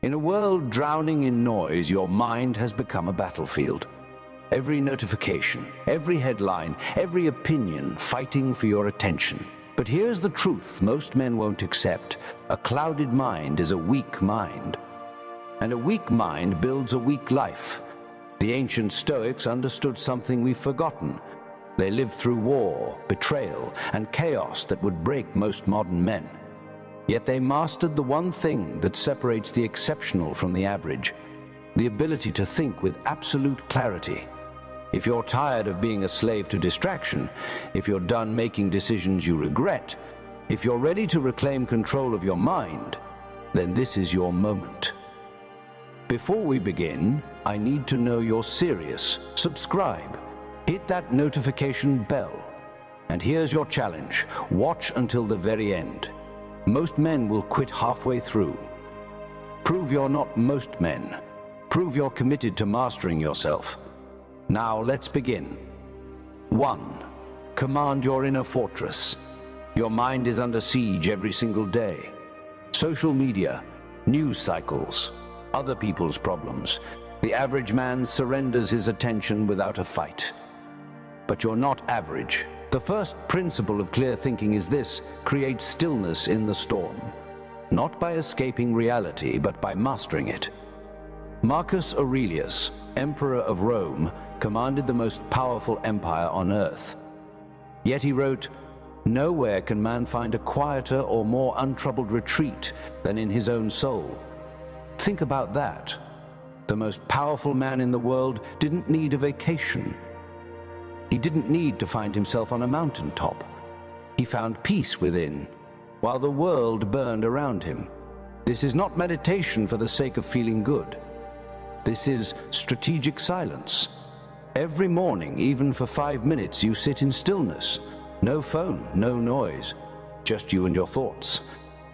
In a world drowning in noise, your mind has become a battlefield. Every notification, every headline, every opinion fighting for your attention. But here's the truth most men won't accept. A clouded mind is a weak mind. And a weak mind builds a weak life. The ancient Stoics understood something we've forgotten. They lived through war, betrayal, and chaos that would break most modern men. Yet they mastered the one thing that separates the exceptional from the average: the ability to think with absolute clarity. If you're tired of being a slave to distraction, if you're done making decisions you regret, if you're ready to reclaim control of your mind, then this is your moment. Before we begin, I need to know you're serious. Subscribe. Hit that notification bell. And here's your challenge. Watch until the very end. Most men will quit halfway through. Prove you're not most men. Prove you're committed to mastering yourself. Now let's begin. 1. Command your inner fortress. Your mind is under siege every single day. Social media, news cycles, other people's problems. The average man surrenders his attention without a fight. But you're not average. The first principle of clear thinking is this: create stillness in the storm. Not by escaping reality, but by mastering it. Marcus Aurelius, Emperor of Rome, commanded the most powerful empire on earth. Yet he wrote, "Nowhere can man find a quieter or more untroubled retreat than in his own soul." Think about that. The most powerful man in the world didn't need a vacation. He didn't need to find himself on a mountaintop. He found peace within, while the world burned around him. This is not meditation for the sake of feeling good. This is strategic silence. Every morning, even for 5 minutes, you sit in stillness. No phone, no noise, just you and your thoughts.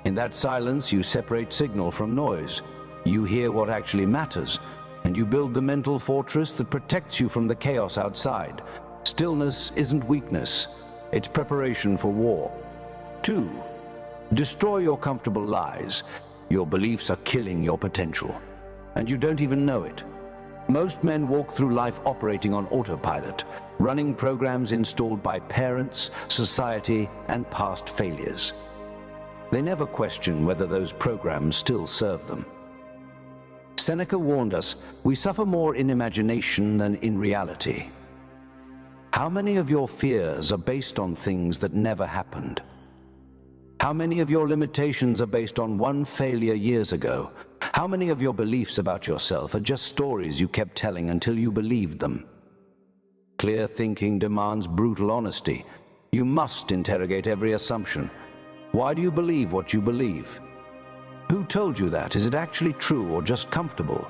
In that silence, you separate signal from noise. You hear what actually matters, and you build the mental fortress that protects you from the chaos outside. Stillness isn't weakness, it's preparation for war. 2. Destroy your comfortable lies. Your beliefs are killing your potential, and you don't even know it. Most men walk through life operating on autopilot, running programs installed by parents, society, and past failures. They never question whether those programs still serve them. Seneca warned us, we suffer more in imagination than in reality. How many of your fears are based on things that never happened? How many of your limitations are based on one failure years ago? How many of your beliefs about yourself are just stories you kept telling until you believed them? Clear thinking demands brutal honesty. You must interrogate every assumption. Why do you believe what you believe? Who told you that? Is it actually true or just comfortable?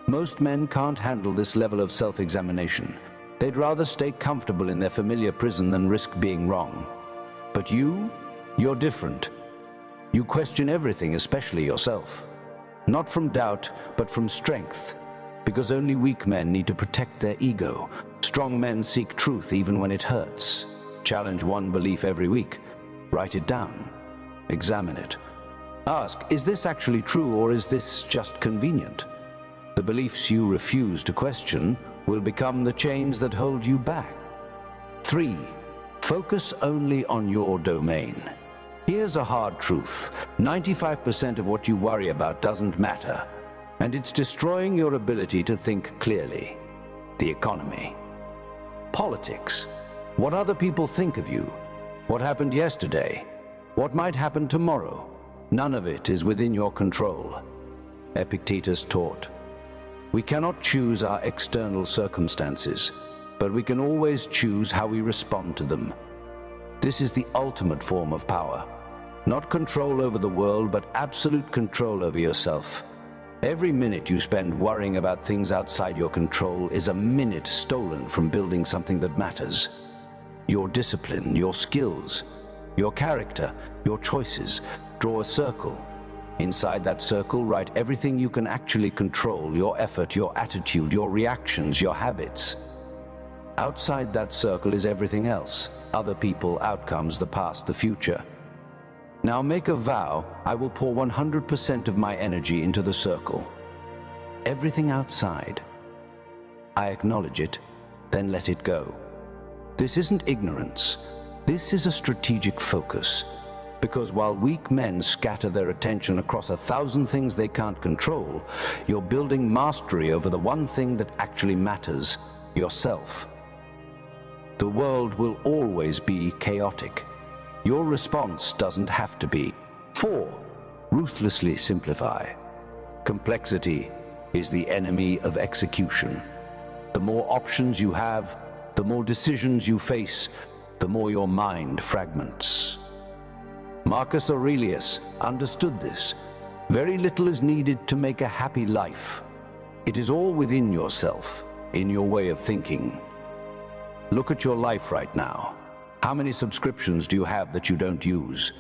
Most men can't handle this level of self-examination. They'd rather stay comfortable in their familiar prison than risk being wrong. But you're different. You question everything, especially yourself. Not from doubt, but from strength. Because only weak men need to protect their ego. Strong men seek truth even when it hurts. Challenge one belief every week. Write it down. Examine it. Ask, is this actually true or is this just convenient? The beliefs you refuse to question will become the chains that hold you back. 3. Focus only on your domain. Here's a hard truth. 95% of what you worry about doesn't matter, and it's destroying your ability to think clearly. The economy. Politics. What other people think of you. What happened yesterday. What might happen tomorrow. None of it is within your control. Epictetus taught, we cannot choose our external circumstances, but we can always choose how we respond to them. This is the ultimate form of power. Not control over the world, but absolute control over yourself. Every minute you spend worrying about things outside your control is a minute stolen from building something that matters. Your discipline, your skills, your character, your choices. Draw a circle. Inside that circle, write everything you can actually control, your effort, your attitude, your reactions, your habits. Outside that circle is everything else. Other people, outcomes, the past, the future. Now make a vow. I will pour 100% of my energy into the circle. Everything outside, I acknowledge it, then let it go. This isn't ignorance. This is a strategic focus. Because while weak men scatter their attention across 1,000 things they can't control, you're building mastery over the one thing that actually matters, yourself. The world will always be chaotic. Your response doesn't have to be. 4. Ruthlessly simplify. Complexity is the enemy of execution. The more options you have, the more decisions you face, the more your mind fragments. Marcus Aurelius understood this. Very little is needed to make a happy life. It is all within yourself, in your way of thinking. Look at your life right now. How many subscriptions do you have that you don't use?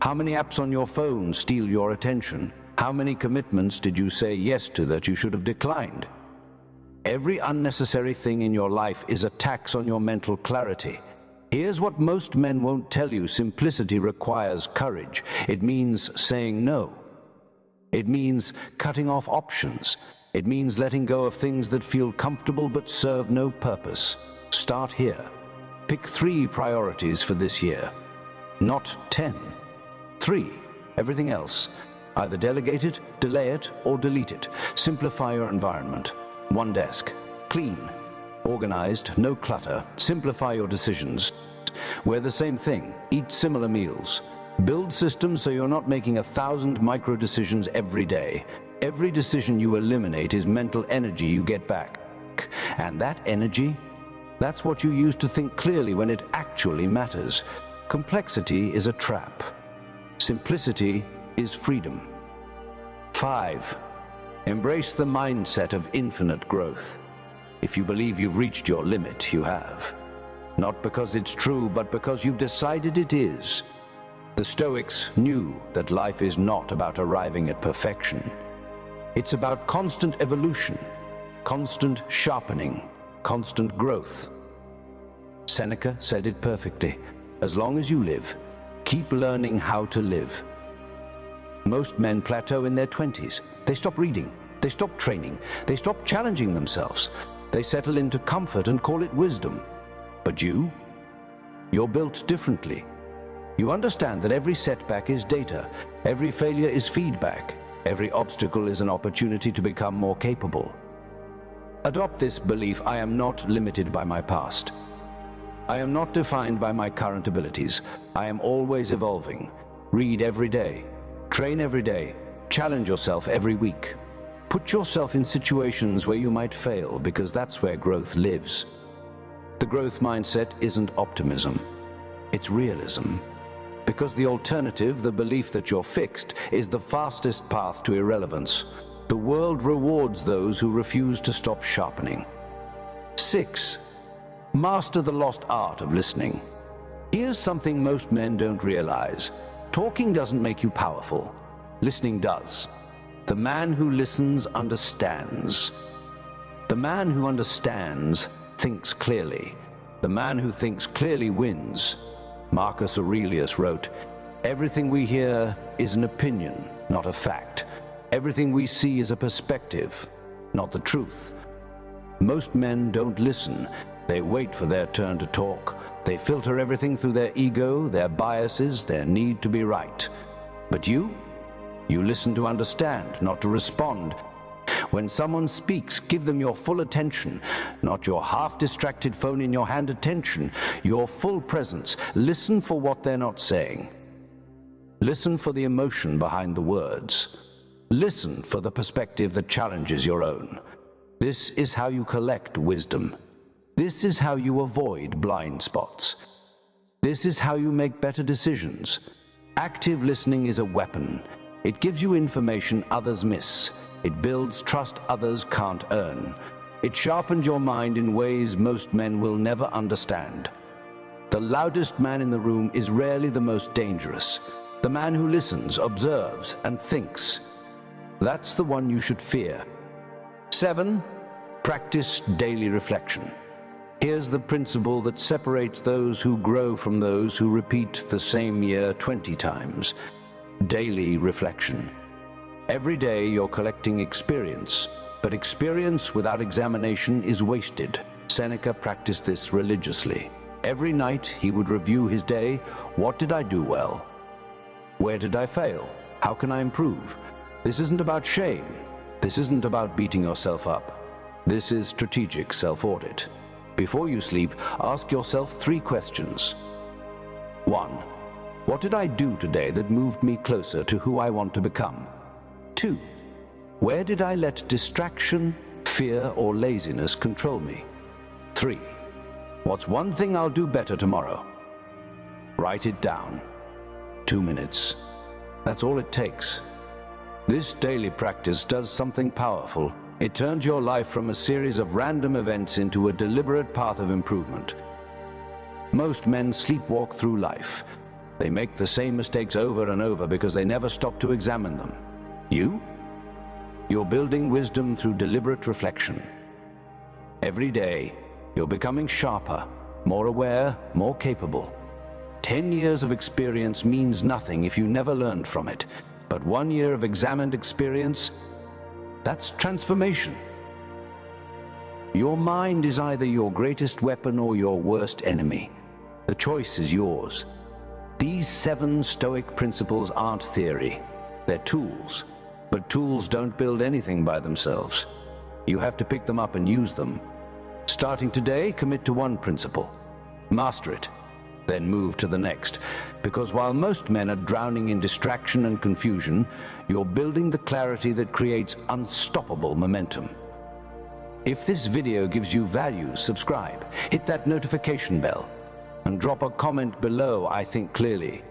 How many apps on your phone steal your attention? How many commitments did you say yes to that you should have declined? Every unnecessary thing in your life is a tax on your mental clarity. Here's what most men won't tell you. Simplicity requires courage. It means saying no. It means cutting off options. It means letting go of things that feel comfortable but serve no purpose. Start here. Pick 3 priorities for this year. Not 10. 3. Everything else. Either delegate it, delay it, or delete it. Simplify your environment. 1 desk. Clean. Organized, no clutter. Simplify your decisions. Wear the same thing. Eat similar meals. Build systems so you're not making 1,000 micro decisions every day. Every decision you eliminate is mental energy you get back. And that energy, that's what you use to think clearly when it actually matters. Complexity is a trap. Simplicity is freedom. 5. Embrace the mindset of infinite growth. If you believe you've reached your limit, you have. Not because it's true, but because you've decided it is. The Stoics knew that life is not about arriving at perfection. It's about constant evolution, constant sharpening, constant growth. Seneca said it perfectly. As long as you live, keep learning how to live. Most men plateau in their 20s. They stop reading, they stop training, they stop challenging themselves. They settle into comfort and call it wisdom. But you're built differently. You understand that every setback is data, every failure is feedback, every obstacle is an opportunity to become more capable. Adopt this belief: I am not limited by my past. I am not defined by my current abilities. I am always evolving. Read every day, train every day, challenge yourself every week. Put yourself in situations where you might fail, because that's where growth lives. The growth mindset isn't optimism, it's realism. Because the alternative, the belief that you're fixed, is the fastest path to irrelevance. The world rewards those who refuse to stop sharpening. 6. Master the lost art of listening. Here's something most men don't realize. Talking doesn't make you powerful. Listening does. The man who listens understands. The man who understands thinks clearly. The man who thinks clearly wins. Marcus Aurelius wrote, "Everything we hear is an opinion, not a fact. Everything we see is a perspective, not the truth." Most men don't listen. They wait for their turn to talk. They filter everything through their ego, their biases, their need to be right. But you listen to understand, not to respond. When someone speaks, give them your full attention, not your half-distracted phone in your hand attention, your full presence. Listen for what they're not saying. Listen for the emotion behind the words. Listen for the perspective that challenges your own. This is how you collect wisdom. This is how you avoid blind spots. This is how you make better decisions. Active listening is a weapon. It gives you information others miss. It builds trust others can't earn. It sharpens your mind in ways most men will never understand. The loudest man in the room is rarely the most dangerous. The man who listens, observes, and thinks. That's the one you should fear. 7. Practice daily reflection. Here's the principle that separates those who grow from those who repeat the same year 20 times. Daily reflection. Every day you're collecting experience, but experience without examination is wasted. Seneca practiced this religiously. Every night he would review his day. What did I do well? Where did I fail? How can I improve? This isn't about shame. This isn't about beating yourself up. This is strategic self-audit. Before you sleep, ask yourself 3 questions. 1. What did I do today that moved me closer to who I want to become? 2. Where did I let distraction, fear, or laziness control me? 3. What's one thing I'll do better tomorrow? Write it down. 2 minutes. That's all it takes. This daily practice does something powerful. It turns your life from a series of random events into a deliberate path of improvement. Most men sleepwalk through life. They make the same mistakes over and over because they never stop to examine them. You? You're building wisdom through deliberate reflection. Every day, you're becoming sharper, more aware, more capable. 10 years of experience means nothing if you never learned from it. But 1 year of examined experience, that's transformation. Your mind is either your greatest weapon or your worst enemy. The choice is yours. These 7 Stoic principles aren't theory. They're tools. But tools don't build anything by themselves. You have to pick them up and use them. Starting today, commit to one principle. Master it. Then move to the next. Because while most men are drowning in distraction and confusion, you're building the clarity that creates unstoppable momentum. If this video gives you value, subscribe, hit that notification bell, and drop a comment below, "I think clearly."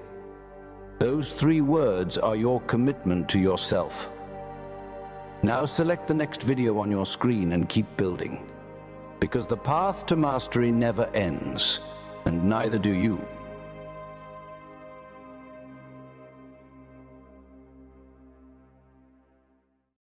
Those 3 words are your commitment to yourself. Now select the next video on your screen and keep building. Because the path to mastery never ends, and neither do you.